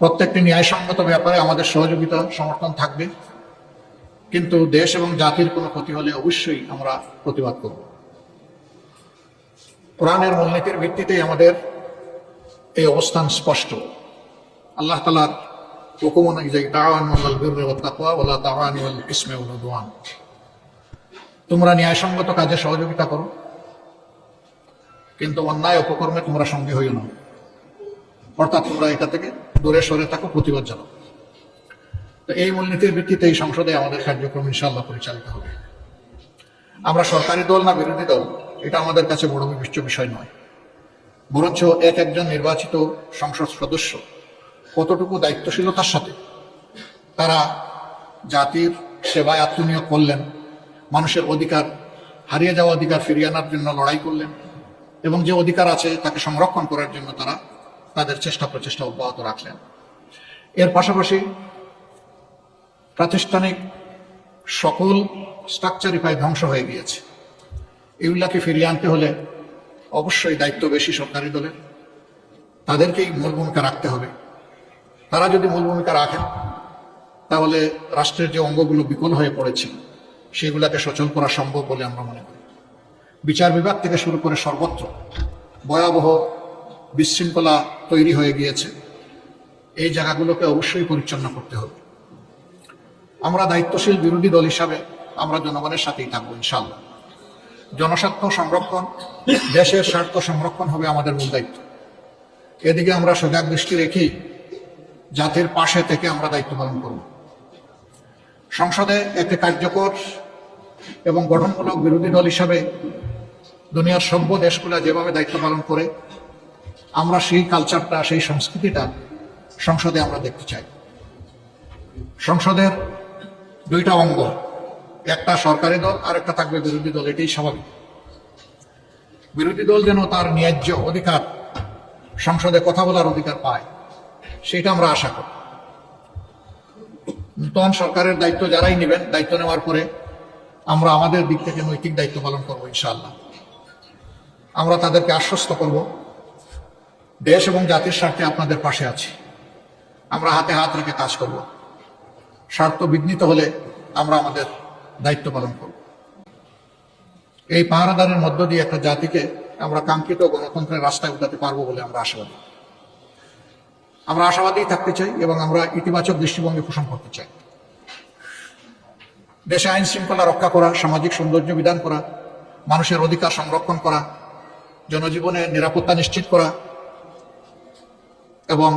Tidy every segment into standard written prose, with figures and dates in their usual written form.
প্রত্যেকটি ন্যায়সঙ্গত ব্যাপারে আমাদের সহযোগিতা সমর্থন থাকবে, কিন্তু দেশ এবং জাতির কোনো ক্ষতি হলে অবশ্যই আমরা প্রতিবাদ করব। কোরআনের মূলনীতির ভিত্তিতেই আমাদের এই অবস্থান স্পষ্ট। আল্লাহ তাআলার হুকুম অনুযায়ী তাআওয়ানু আলাল বিররি ওয়াত তাকওয়া ওয়া লা তাআওয়ানু আলাল ইসমি ওয়াল উদওয়ান, তোমরা ন্যায়সঙ্গত কাজে সহযোগিতা করো, কিন্তু অন্যায় অপকর্মে তোমরা সঙ্গে হইও না, অর্থাৎ তোমরা এটা থেকে দূরে সরে থাকো, প্রতিবাদ জানাও। তো এই মূলনীতির ভিত্তিতে এই সংসদে আমাদের কার্যক্রম ইনশাআল্লাহ পরিচালিত হবে। আমরা সরকারি দল না বিরোধী দল, এটা আমাদের কাছে বড় বিবেচ্য বিষয় নয়, বরঞ্চ একজন নির্বাচিত সংসদ সদস্য কতটুকু দায়িত্বশীলতার সাথে তারা জাতির সেবায় আত্মনিয়োগ করলেন, মানুষের অধিকার, হারিয়ে যাওয়া অধিকার ফিরিয়ে আনার জন্য লড়াই করলেন, এবং যে অধিকার আছে তাকে সংরক্ষণ করার জন্য তারা তাদের প্রচেষ্টা অব্যাহত রাখলেন। এর পাশাপাশি প্রাতিষ্ঠানিক সকল স্ট্রাকচারই প্রায় ধ্বংস হয়ে গিয়েছে। এগুলাকে ফিরিয়ে আনতে হলে অবশ্যই দায়িত্ব বেশি সরকারি দলের, তাদেরকেই মূল ভূমিকা রাখতে হবে। তারা যদি মূল ভূমিকা রাখেন তাহলে রাষ্ট্রের যে অঙ্গগুলো বিকল হয়ে পড়েছে সেগুলাকে সচল করা সম্ভব বলে আমরা মনে করি। বিচার বিভাগ থেকে শুরু করে সর্বত্র ভয়াবহ বিশৃঙ্খলা তৈরি হয়ে গিয়েছে, এই জায়গাগুলোকে অবশ্যই পরিচ্ছন্ন করতে হবে। আমরা দায়িত্বশীল বিরোধী দল হিসাবে আমরা জনগণের সাথেই থাকবো ইনশাআল্লাহ। জনস্বার্থ সংরক্ষণ, দেশের স্বার্থ সংরক্ষণ হবে আমাদের মূল দায়িত্ব। এদিকে আমরা সজাগ দৃষ্টি রেখেই জাতির পাশে থেকে আমরা দায়িত্ব পালন করব। সংসদে একটি কার্যকর এবং গঠনমূলক বিরোধী দল হিসাবে দুনিয়ার সভ্য দেশগুলো যেভাবে দায়িত্ব পালন করে, আমরা সেই কালচারটা, সেই সংস্কৃতিটা সংসদে আমরা দেখতে চাই। সংসদের দুইটা অঙ্গ, একটা সরকারি দল আর একটা থাকবে বিরোধী দল, এটাই স্বাভাবিক। বিরোধী দল যেন তার ন্যায্য অধিকার, সংসদে কথা বলার অধিকার পায়, সেটা আমরা আশা করি। নতুন সরকারের দায়িত্ব যারাই নেবেন, দায়িত্ব নেওয়ার পরে আমরা আমাদের দিক থেকে নৈতিক দায়িত্ব পালন করবো ইনশাআল্লাহ। আমরা তাদেরকে আশ্বস্ত করব, দেশ এবং জাতির স্বার্থে আপনাদের পাশে আছি, আমরা হাতে হাত রেখে কাজ করব। স্বার্থ বিঘ্নিত হলে আমরা আমাদের দায়িত্ব পালন করব। এই পাহারাদারের মধ্য দিয়ে একটা জাতিকে আমরা কাঙ্ক্ষিত গণতন্ত্রের রাস্তায় উঠাতে পারবো বলে আমরা আশাবাদী। আমরা আশাবাদী থাকতে চাই এবং আমরা ইতিবাচক দৃষ্টিভঙ্গি পোষণ করতে চাই। দেশে আইন শৃঙ্খলা রক্ষা করা, সামাজিক সৌন্দর্য বিধান করা, মানুষের অধিকার সংরক্ষণ করা, জনজীবনের নিরাপত্তা নিশ্চিত করা, এবং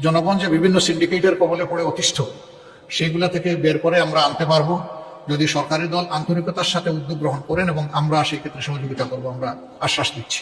জনগণ যে বিভিন্ন সিন্ডিকেটের কবলে পড়ে অতিষ্ঠ, সেইগুলা থেকে বের করে আমরা আনতে পারবো যদি সরকারি দল আন্তরিকতার সাথে উদ্যোগ গ্রহণ করেন, এবং আমরা সেই ক্ষেত্রে সহযোগিতা করবো, আমরা আশ্বাস দিচ্ছি।